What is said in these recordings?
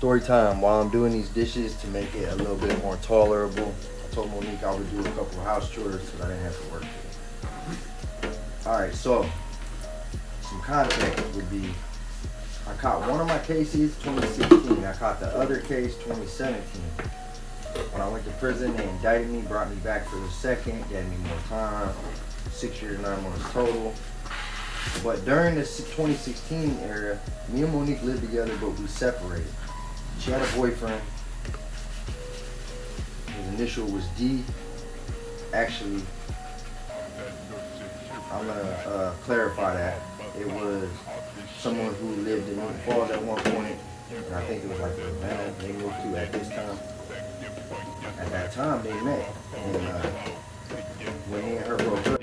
Story time. While I'm doing these dishes to make it a little bit more tolerable, I told Monique I would do a couple of house chores so I didn't have to work today. Alright, so some context would be I caught one of my cases 2016. I caught the other case 2017. When I went to prison, they indicted me, brought me back for the second, gave me more time, 6 years, 9 months total. But during the 2016 era, me and Monique lived together, but we separated. She had a boyfriend. His initial was D. Actually, I'm gonna clarify that. It was someone who lived in Newton Falls at one point, and I think it was like the Atlanta they moved to at this time. At that time, they met, and when he and her broke up,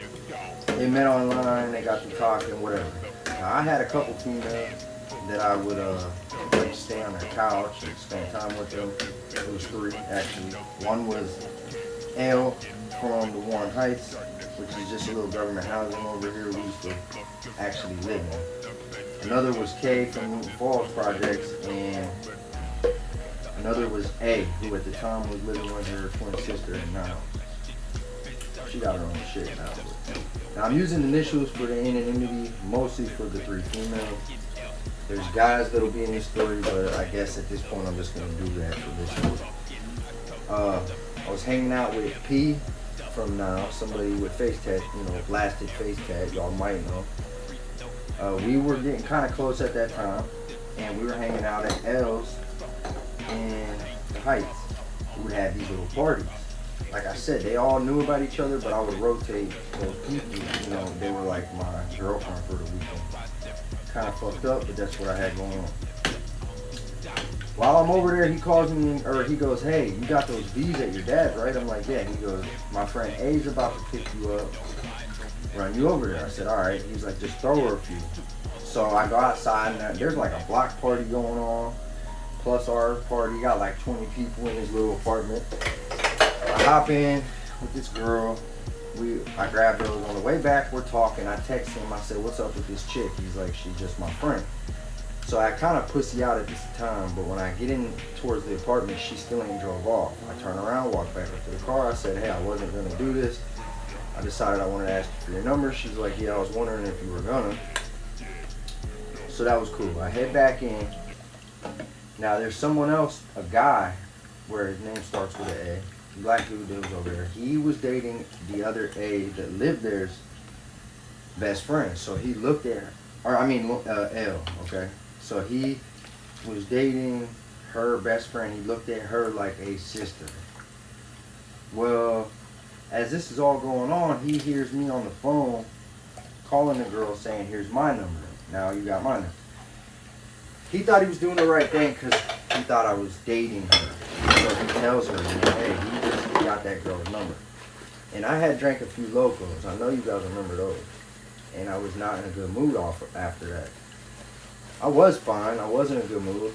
they met online, they got to talking, whatever. Now, I had a couple females that I would like stay on their couch and spend time with them. It was 3, actually. One was L from the Warren Heights, which is just a little government housing over here we used to actually live in. Another was K from Newton Falls Projects, and another was A, who at the time was living with her twin sister in Niles. She got her own shit now. Now I'm using initials for the anonymity, mostly for the 3 females. There's guys that'll be in this story, but I guess at this point I'm just gonna do that for this one. I was hanging out with P from Niles, somebody with face tat, blasted face tat, y'all might know. We were getting kind of close at that time, and we were hanging out at L's in the Heights. We would have these little parties. Like I said, they all knew about each other, but I would rotate those people. They were like my girlfriend for the weekend. Kind of fucked up, but that's what I had going on. While I'm over there, he calls me, or he goes, "Hey, you got those V's at your dad's, right?" I'm like, "Yeah." He goes, "My friend A's about to pick you up, run you over there." I said, "All right." He's like, "Just throw her a few." So I go outside, and there's like a block party going on, plus our party. Got like 20 people in this little apartment. I hop in with this girl. I grabbed her. On the way back, we're talking. I text him. I said, "What's up with this chick?" He's like, "She's just my friend." So I kind of pussy out at this time, but when I get in towards the apartment, she still ain't drove off. I turn around, walk back up to the car. I said, "Hey, I wasn't gonna do this. I decided I wanted to ask you for your number." She's like, "Yeah, I was wondering if you were gonna." So that was cool. I head back in. Now there's someone else, a guy, where his name starts with an A. Black dude that was over there. He was dating the other A that lived there's best friend. So he looked at her, L, okay? So he was dating her best friend. He looked at her like a sister. Well, as this is all going on, he hears me on the phone calling the girl saying, "Here's my number. Now you got my number." He thought he was doing the right thing because he thought I was dating her. So he tells her, "Hey, he just got that girl's number." And I had drank a few locos. I know you guys remember those. And I was not in a good mood after that. I was fine. I was in a good mood.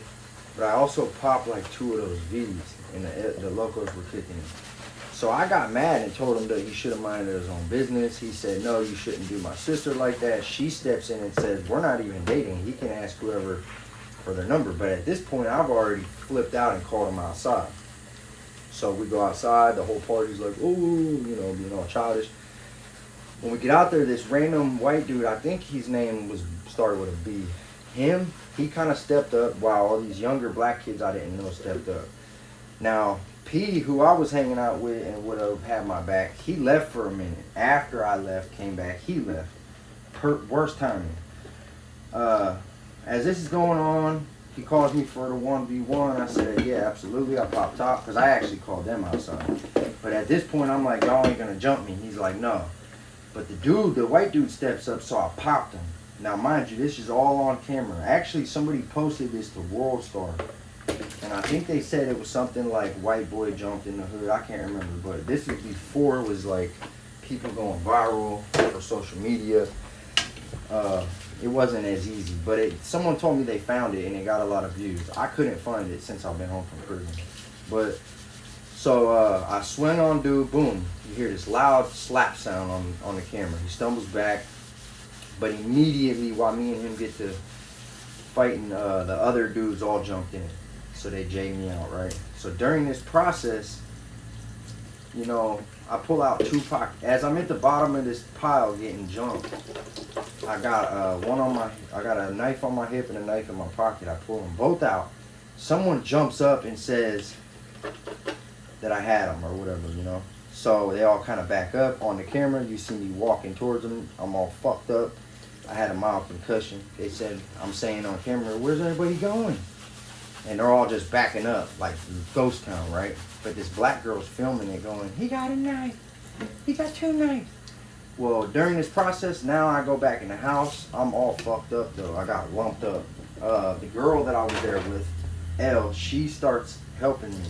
But I also popped like 2 of those V's, and the locos were kicking in. So I got mad and told him that he should have minded his own business. He said, "No, you shouldn't do my sister like that." She steps in and says, "We're not even dating. He can ask whoever for their number." But at this point, I've already flipped out and called him outside. So we go outside. The whole party's like, "Ooh," being all childish. When we get out there, this random white dude, I think his name started with a B. He kind of stepped up while all these younger black kids I didn't know stepped up. Now, P, who I was hanging out with and would have had my back, he left for a minute. After I left, came back, he left. Worst timing. As this is going on, he calls me for the 1v1. I said, "Yeah, absolutely." I popped top because I actually called them outside. But at this point, I'm like, "Y'all ain't going to jump me." He's like, "No." But the white dude steps up, so I popped him. Now, mind you, this is all on camera. Actually, somebody posted this to World Star. And I think they said it was something like "white boy jumped in the hood." I can't remember. But this was before it was like people going viral for social media. It wasn't as easy. But someone told me they found it and it got a lot of views. I couldn't find it since I've been home from prison. But so I swing on dude, boom. You hear this loud slap sound on the camera. He stumbles back. But immediately while me and him get to fighting, the other dudes all jumped in. So they J me out, right? So during this process, you know, I pull out Tupac. As I'm at the bottom of this pile getting jumped, I got I got a knife on my hip and a knife in my pocket. I pull them both out. Someone jumps up and says that I had them or whatever, you know. So they all kind of back up. On the camera, you see me walking towards them. I'm all fucked up. I had a mild concussion. They said, I'm saying on camera, where's everybody going? And they're all just backing up like ghost town, right? But this black girl's filming it going, he got a knife. He got 2 knives. Well, during this process, now I go back in the house. I'm all fucked up though. I got lumped up. The girl that I was there with, Elle, she starts helping me,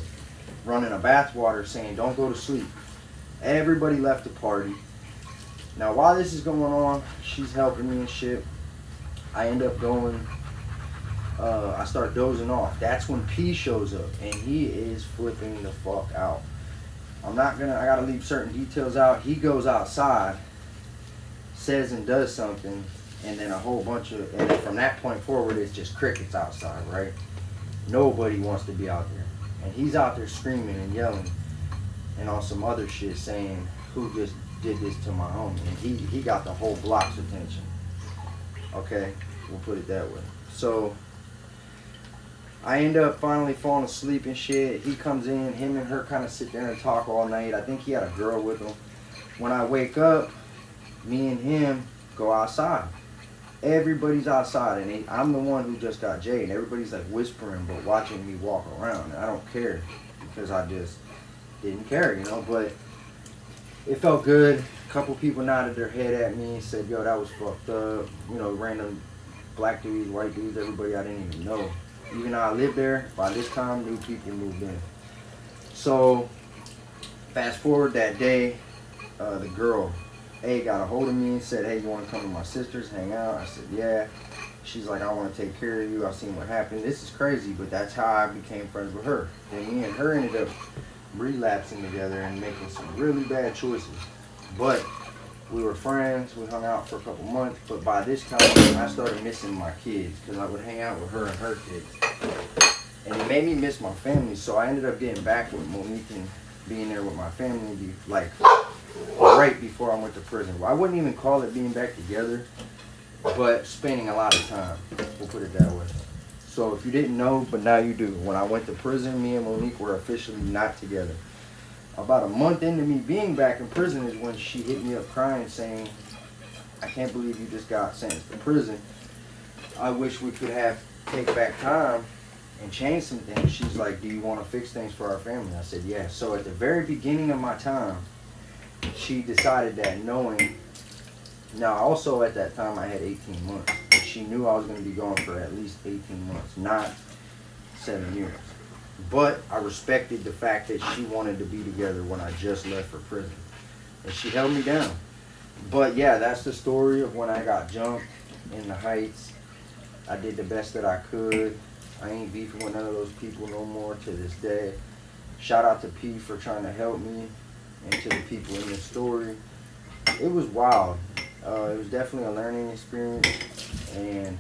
running a bathwater saying, don't go to sleep. Everybody left the party. Now, while this is going on, she's helping me and shit. I end up going, I start dozing off. That's when P shows up, and he is flipping the fuck out. I gotta leave certain details out. He goes outside, says and does something, and then a whole bunch of, and then from that point forward, it's just crickets outside, right? Nobody wants to be out there. And he's out there screaming and yelling and on some other shit saying, who just did this to my homie? And he got the whole block's attention. Okay, we'll put it that way. So I end up finally falling asleep and shit. He comes in, him and her kind of sit there and talk all night. I think he had a girl with him. When I wake up, me and him go outside. Everybody's outside, and I'm the one who just got Jay, and everybody's like whispering but watching me walk around. And I don't care because I just didn't care, you know. But it felt good. A couple people nodded their head at me and said, yo, that was fucked up. You know, random black dudes, white dudes, everybody I didn't even know. Even though I lived there, by this time, new people moved in. So, fast forward that day, the girl, A, got a hold of me and said, hey, you want to come to my sister's, hang out? I said, yeah. She's like, I want to take care of you. I've seen what happened. This is crazy, but that's how I became friends with her. Then me and her ended up relapsing together and making some really bad choices. But we were friends. We hung out for a couple months. But by this time, I started missing my kids because I would hang out with her and her kids. And it made me miss my family. So I ended up getting back with Monique and being there with my family, like right before I went to prison. Well, I wouldn't even call it being back together, but spending a lot of time. We'll put it that way. So if you didn't know, but now you do. When I went to prison, me and Monique were officially not together. About a month into me being back in prison is when she hit me up crying saying, I can't believe you just got sentenced to prison. I wish we could take back time and change some things. She's like, do you want to fix things for our family? I said, yeah. So at the very beginning of my time, she decided that knowing, now also at that time I had 18 months. She knew I was going to be gone for at least 18 months, not 7 years. But I respected the fact that she wanted to be together when I just left for prison. And she held me down. But yeah, that's the story of when I got jumped in the Heights. I did the best that I could. I ain't beefing with none of those people no more to this day. Shout out to P for trying to help me and to the people in this story. It was wild. It was definitely a learning experience, and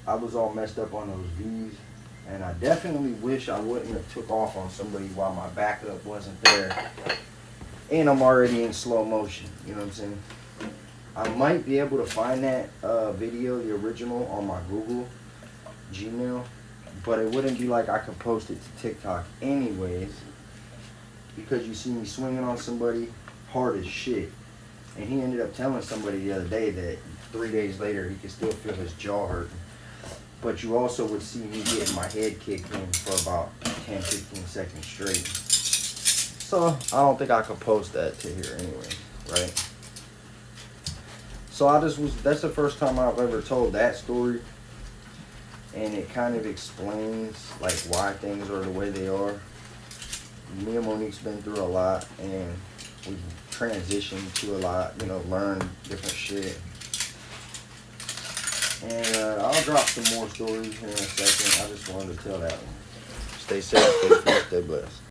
I was all messed up on those V's, and I definitely wish I wouldn't have took off on somebody while my backup wasn't there, and I'm already in slow motion, you know what I'm saying? I might be able to find that video, the original, on my Google Gmail, but it wouldn't be like I could post it to TikTok anyways, because you see me swinging on somebody hard as shit. And he ended up telling somebody the other day that 3 days later he could still feel his jaw hurting. But you also would see me getting my head kicked in for about 10-15 seconds straight. So I don't think I could post that to here anyway, right? So that's the first time I've ever told that story. And it kind of explains like why things are the way they are. Me and Monique's been through a lot, and we've transitioned to a lot, you know, learned different shit. And I'll drop some more stories here in a second. I just wanted to tell that one. Stay safe, stay blessed.